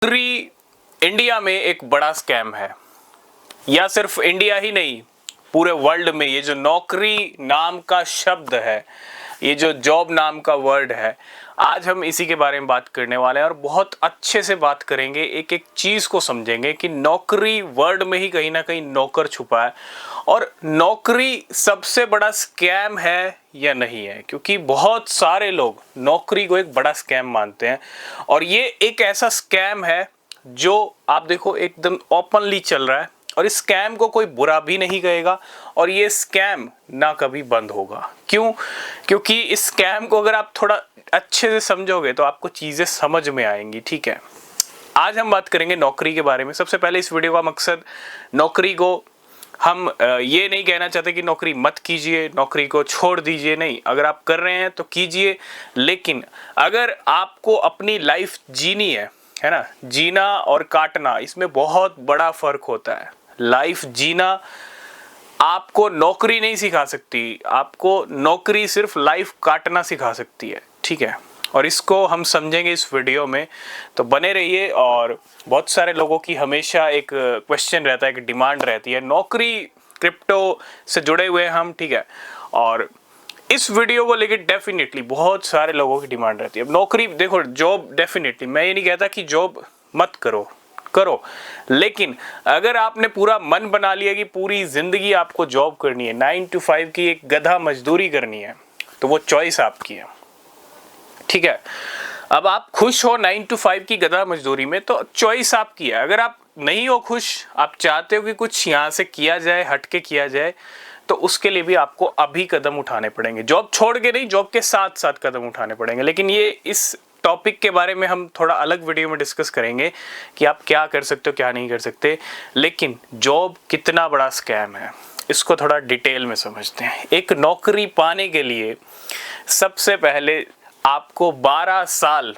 नौकरी इंडिया में एक बड़ा स्कैम है, या सिर्फ इंडिया ही नहीं पूरे वर्ल्ड में। ये जो नौकरी नाम का शब्द है, ये जो जॉब नाम का वर्ड है, आज हम इसी के बारे में बात करने वाले हैं और बहुत अच्छे से बात करेंगे। एक एक चीज को समझेंगे कि नौकरी वर्ड में ही कहीं ना कहीं नौकर छुपा है और नौकरी सबसे बड़ा स्कैम है या नहीं है, क्योंकि बहुत सारे लोग नौकरी को एक बड़ा स्कैम मानते हैं और ये एक ऐसा स्कैम है जो आप देखो एकदम ओपनली चल रहा है और इस स्कैम को कोई बुरा भी नहीं कहेगा और ये स्कैम ना कभी बंद होगा। क्यों? क्योंकि इस स्कैम को अगर आप थोड़ा अच्छे से समझोगे तो आपको चीजें समझ में आएंगी। ठीक है, आज हम बात करेंगे नौकरी के बारे में। सबसे पहले इस वीडियो का मकसद, नौकरी को हम ये नहीं कहना चाहते कि नौकरी मत कीजिए, नौकरी को छोड़ दीजिए, नहीं। अगर आप कर रहे हैं तो कीजिए, लेकिन अगर आपको अपनी लाइफ जीनी है ना, जीना और काटना, इसमें बहुत बड़ा फर्क होता है। लाइफ जीना आपको नौकरी नहीं सिखा सकती, आपको नौकरी सिर्फ लाइफ काटना सिखा सकती है। ठीक है, और इसको हम समझेंगे इस वीडियो में, तो बने रहिए। और बहुत सारे लोगों की हमेशा एक क्वेश्चन रहता है, एक डिमांड रहती है, नौकरी क्रिप्टो से जुड़े हुए हम, ठीक है, और इस वीडियो को लेकर डेफिनेटली बहुत सारे लोगों की डिमांड रहती है। अब नौकरी देखो, जॉब डेफिनेटली, मैं ये नहीं कहता कि जॉब मत करो, करो, लेकिन अगर आपने पूरा मन बना लिया कि पूरी जिंदगी आपको जॉब करनी है, 9 to 5 की एक गधा मजदूरी करनी है, तो वो चॉइस आपकी है। ठीक है, अब आप खुश हो 9 to 5 की गधा मजदूरी में, तो चॉइस आपकी है। अगर आप नहीं हो खुश, आप चाहते हो कि कुछ यहां से किया जाए, हटके किया जाए, तो उसके लिए भी आपको अभी कदम उठाने पड़ेंगे। जॉब छोड़ के नहीं, जॉब के साथ साथ कदम उठाने पड़ेंगे। लेकिन ये इस टॉपिक के बारे में हम थोड़ा अलग वीडियो में डिस्कस करेंगे कि आप क्या कर सकते हो, क्या नहीं कर सकते। लेकिन जॉब कितना बड़ा स्कैम है, इसको थोड़ा डिटेल में समझते हैं। एक नौकरी पाने के लिए सबसे पहले आपको 12 साल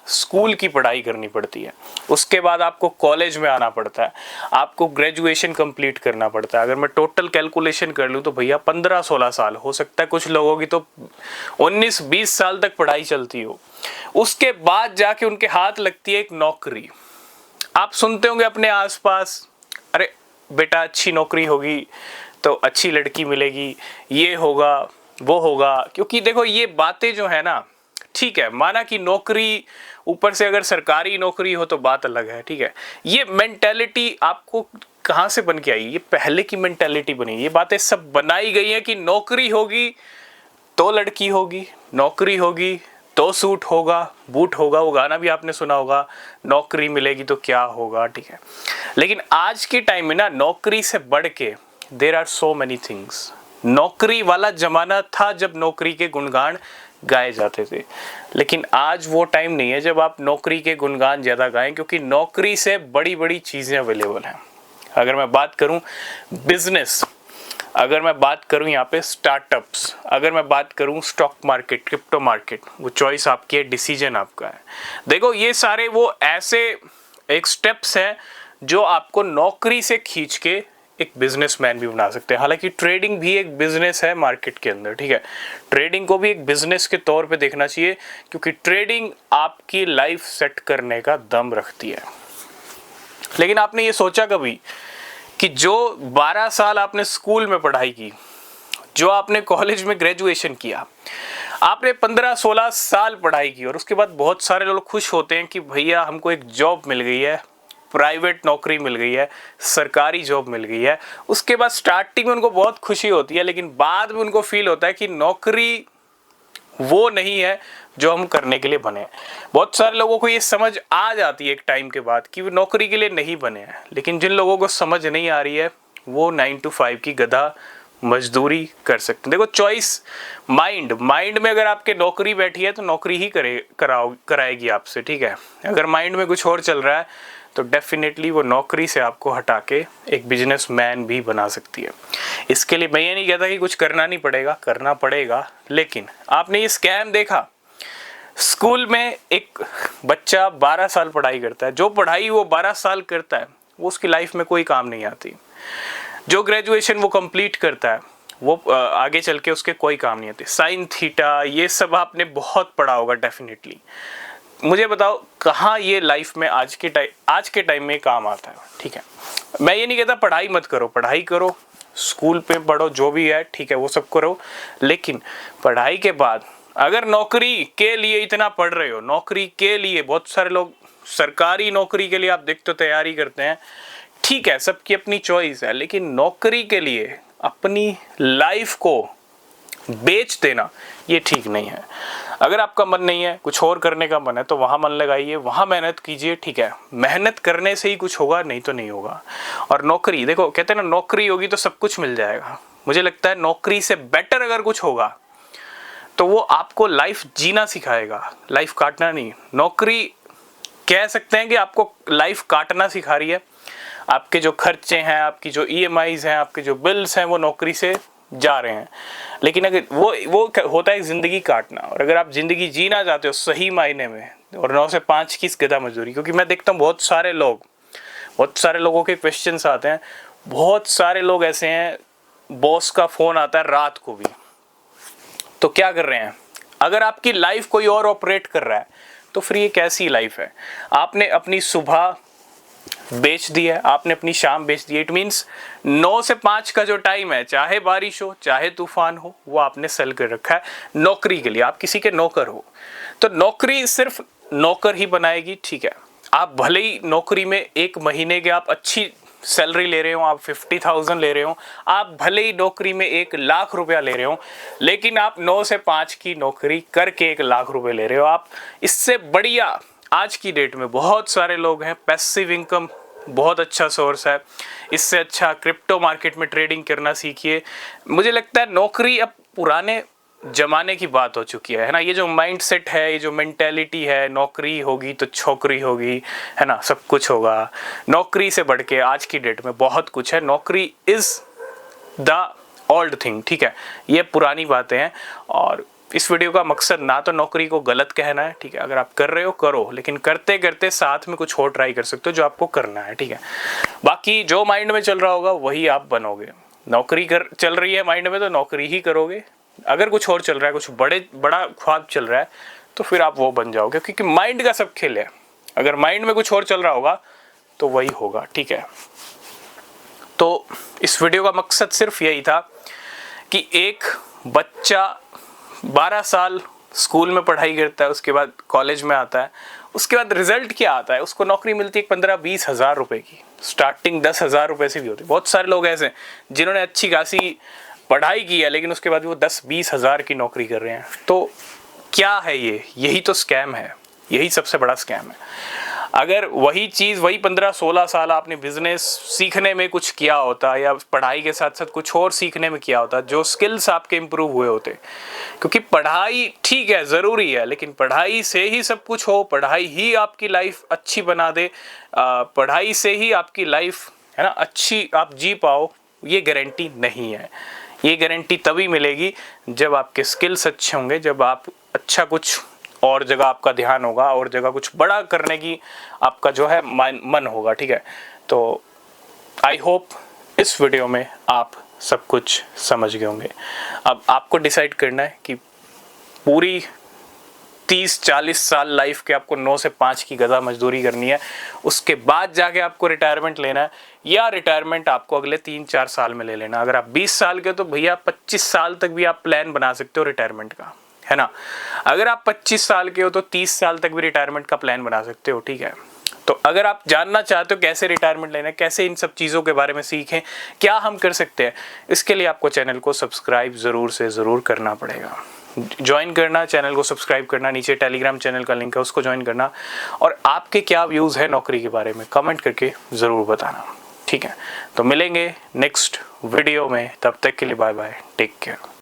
स्कूल की पढ़ाई करनी पड़ती है, उसके बाद आपको कॉलेज में आना पड़ता है, आपको ग्रेजुएशन कंप्लीट करना पड़ता है। अगर मैं टोटल कैलकुलेशन कर लूँ तो भैया 15-16 साल, हो सकता है कुछ लोगों की तो 19-20 साल तक पढ़ाई चलती हो। उसके बाद जाके उनके हाथ लगती है एक नौकरी। आप सुनते होंगे अपने आसपास, अरे बेटा अच्छी नौकरी होगी तो अच्छी लड़की मिलेगी, ये होगा वो होगा। क्योंकि देखो ये बातें जो है ना, ठीक है, माना कि नौकरी, ऊपर से अगर सरकारी नौकरी हो तो बात अलग है। ठीक है, ये मेंटेलिटी आपको कहां से बन के आई? ये पहले की मेंटेलिटी बनी। ये बातें सब बनाई गई हैं कि नौकरी होगी तो लड़की होगी, नौकरी होगी तो सूट होगा, बूट होगा। वो गाना भी आपने सुना होगा, नौकरी मिलेगी तो क्या होगा। ठीक है, लेकिन आज के टाइम में ना, नौकरी से बढ़ के there are so many things. नौकरी वाला जमाना था जब नौकरी के गुणगान गाए जाते थे, लेकिन आज वो टाइम नहीं है जब आप नौकरी के गुणगान ज्यादा गाएं, क्योंकि नौकरी से बड़ी बड़ी चीजें अवेलेबल हैं। अगर मैं बात करूं बिजनेस, अगर मैं बात करूं यहाँ पे स्टार्टअप्स, अगर मैं बात करूं स्टॉक मार्केट, क्रिप्टो मार्केट, वो चॉइस आपकी है, डिसीजन आपका है। देखो ये सारे वो ऐसे एक स्टेप्स हैं जो आपको नौकरी से खींच के एक बिजनेसमैन भी बना सकते हैं। हालांकि ट्रेडिंग भी एक बिजनेस है मार्केट के अंदर। ठीक है, ट्रेडिंग को भी एक बिजनेस के तौर पे देखना चाहिए, क्योंकि ट्रेडिंग आपकी लाइफ सेट करने का दम रखती है। लेकिन आपने ये सोचा कभी कि जो 12 साल आपने स्कूल में पढ़ाई की, जो आपने कॉलेज में ग्रेजुएशन किया, आपने 15-16 साल पढ़ाई की, और उसके बाद बहुत सारे लोग खुश होते हैं कि भैया हमको एक जॉब मिल गई है, प्राइवेट नौकरी मिल गई है, सरकारी जॉब मिल गई है। उसके बाद स्टार्टिंग में उनको बहुत खुशी होती है, लेकिन बाद में उनको फील होता है कि नौकरी वो नहीं है जो हम करने के लिए बने हैं। बहुत सारे लोगों को ये समझ आ जाती है एक टाइम के बाद कि वो नौकरी के लिए नहीं बने हैं, लेकिन जिन लोगों को समझ नहीं आ रही है वो 9 to 5 की गधा मजदूरी कर सकते हैं। देखो चॉइस, माइंड में अगर आपके नौकरी बैठी है तो नौकरी ही कराएगी आपसे। ठीक है, अगर माइंड में कुछ और चल रहा है तो डेफिनेटली वो नौकरी से आपको हटा के एक बिजनेसमैन भी बना सकती है। इसके लिए मैं ये नहीं कहता कि कुछ करना नहीं पड़ेगा, करना पड़ेगा। लेकिन आपने ये स्कैम देखा, स्कूल में एक बच्चा 12 साल पढ़ाई करता है, जो पढ़ाई वो 12 साल करता है वो उसकी लाइफ में कोई काम नहीं आती। जो ग्रेजुएशन वो कंप्लीट करता है वो आगे चल के उसके कोई काम नहीं आती। साइन थीटा ये सब आपने बहुत पढ़ा होगा डेफिनेटली। मुझे बताओ कहाँ ये लाइफ में आज के टाइम में काम आता है। ठीक है, मैं ये नहीं कहता पढ़ाई मत करो, पढ़ाई करो, स्कूल पे पढ़ो, जो भी है ठीक है वो सब करो, लेकिन पढ़ाई के बाद अगर नौकरी के लिए इतना पढ़ रहे हो, नौकरी के लिए बहुत सारे लोग सरकारी नौकरी के लिए आप देखते हो तैयारी करते हैं, ठीक है सबकी अपनी चॉइस है, लेकिन नौकरी के लिए अपनी लाइफ को बेच देना ये ठीक नहीं है। अगर आपका मन नहीं है, कुछ और करने का मन है, तो वहाँ मन लगाइए, वहाँ मेहनत कीजिए। ठीक है, मेहनत करने से ही कुछ होगा, नहीं तो नहीं होगा। और नौकरी देखो, कहते हैं ना नौकरी होगी तो सब कुछ मिल जाएगा। मुझे लगता है नौकरी से बेटर अगर कुछ होगा तो वो आपको लाइफ जीना सिखाएगा, लाइफ काटना नहीं। नौकरी कह सकते हैं कि आपको लाइफ काटना सिखा रही है। आपके जो खर्चे हैं, आपकी जो EMIs हैं, आपके जो बिल्स हैं, वो नौकरी से जा रहे हैं। लेकिन अगर वो होता है ज़िंदगी काटना। और अगर आप ज़िंदगी जीना चाहते हो सही मायने में, और 9 से 5 की गधा मजदूरी, क्योंकि मैं देखता हूँ बहुत सारे लोगों के क्वेश्चंस आते हैं, बहुत सारे लोग ऐसे हैं बॉस का फ़ोन आता है रात को भी, तो क्या कर रहे हैं। अगर आपकी लाइफ कोई और ऑपरेट कर रहा है तो फिर ये कैसी लाइफ है। आपने अपनी सुबह बेच दी है, आपने अपनी शाम बेच दी है। इट मीन्स 9 से 5 का जो टाइम है, चाहे बारिश हो चाहे तूफान हो, वो आपने सेल कर रखा है नौकरी के लिए। आप किसी के नौकर हो, तो नौकरी सिर्फ नौकर ही बनाएगी। ठीक है, आप भले ही नौकरी में 1 महीने के आप अच्छी सैलरी ले रहे हो, आप 50,000 ले रहे हो, आप भले ही नौकरी में 1 लाख रुपया ले रहे हो, लेकिन आप 9 से 5 की नौकरी करके 1 लाख रुपए ले रहे हो। आप इससे बढ़िया आज की डेट में बहुत सारे लोग हैं, पैसिव इनकम बहुत अच्छा सोर्स है। इससे अच्छा क्रिप्टो मार्केट में ट्रेडिंग करना सीखिए। मुझे लगता है नौकरी अब पुराने जमाने की बात हो चुकी है ना। ये जो माइंड सेट है, ये जो मेंटेलिटी है, नौकरी होगी तो छोकरी होगी, है ना, सब कुछ होगा। नौकरी से बढ़ के आज की डेट में बहुत कुछ है। नौकरी इज़ द ओल्ड थिंग। ठीक है, ये पुरानी बातें हैं। और इस वीडियो का मकसद ना तो नौकरी को गलत कहना है, ठीक है, अगर आप कर रहे हो करो, लेकिन करते करते साथ में कुछ और ट्राई कर सकते हो जो आपको करना है। ठीक है, बाकी जो माइंड में चल रहा होगा वही आप बनोगे। नौकरी चल रही है माइंड में तो नौकरी ही करोगे। अगर कुछ और चल रहा है, कुछ बड़ा ख्वाब चल रहा है, तो फिर आप वो बन जाओगे, क्योंकि माइंड का सब खेल है। अगर माइंड में कुछ और चल रहा होगा तो वही होगा। ठीक है, तो इस वीडियो का मकसद सिर्फ यही था कि एक बच्चा 12 साल स्कूल में पढ़ाई करता है, उसके बाद कॉलेज में आता है, उसके बाद रिजल्ट क्या आता है, उसको नौकरी मिलती है 15-20 हज़ार रुपए की। स्टार्टिंग 10,000 रुपए से भी होती है। बहुत सारे लोग ऐसे हैं जिन्होंने अच्छी खासी पढ़ाई की है, लेकिन उसके बाद वो 10-20 हज़ार की नौकरी कर रहे हैं। तो क्या है ये? यही तो स्कैम है, यही सबसे बड़ा स्कैम है। अगर वही चीज़, वही 15-16 साल आपने बिजनेस सीखने में कुछ किया होता, या पढ़ाई के साथ साथ कुछ और सीखने में किया होता, जो स्किल्स आपके इम्प्रूव हुए होते। क्योंकि पढ़ाई ठीक है, ज़रूरी है, लेकिन पढ़ाई से ही सब कुछ हो, पढ़ाई ही आपकी लाइफ अच्छी बना दे, पढ़ाई से ही आपकी लाइफ, है ना, अच्छी आप जी पाओ, ये गारंटी नहीं है। ये गारंटी तभी मिलेगी जब आपके स्किल्स अच्छे होंगे, जब आप अच्छा कुछ और जगह आपका ध्यान होगा, और जगह कुछ बड़ा करने की आपका जो है मन होगा। ठीक है, तो आई होप इस वीडियो में आप सब कुछ समझ गए होंगे। अब आपको डिसाइड करना है कि पूरी 30-40 साल लाइफ के आपको 9 से 5 की गधा मजदूरी करनी है, उसके बाद जाके आपको रिटायरमेंट लेना है, या रिटायरमेंट आपको अगले 3-4 साल में ले लेना। अगर आप 20 साल के हो तो भैया 25 साल तक भी आप प्लान बना सकते हो रिटायरमेंट का, है ना। अगर आप 25 साल के हो तो 30 साल तक भी रिटायरमेंट का प्लान बना सकते हो। ठीक है, तो अगर आप जानना चाहते हो कैसे रिटायरमेंट लेना है, कैसे इन सब चीज़ों के बारे में सीखें, क्या हम कर सकते हैं, इसके लिए आपको चैनल को सब्सक्राइब ज़रूर से ज़रूर करना पड़ेगा। ज्वाइन करना, चैनल को सब्सक्राइब करना, नीचे टेलीग्राम चैनल का लिंक है उसको ज्वाइन करना, और आपके क्या व्यूज़ है नौकरी के बारे में कमेंट करके ज़रूर बताना। ठीक है, तो मिलेंगे नेक्स्ट वीडियो में, तब तक के लिए बाय बाय, टेक केयर।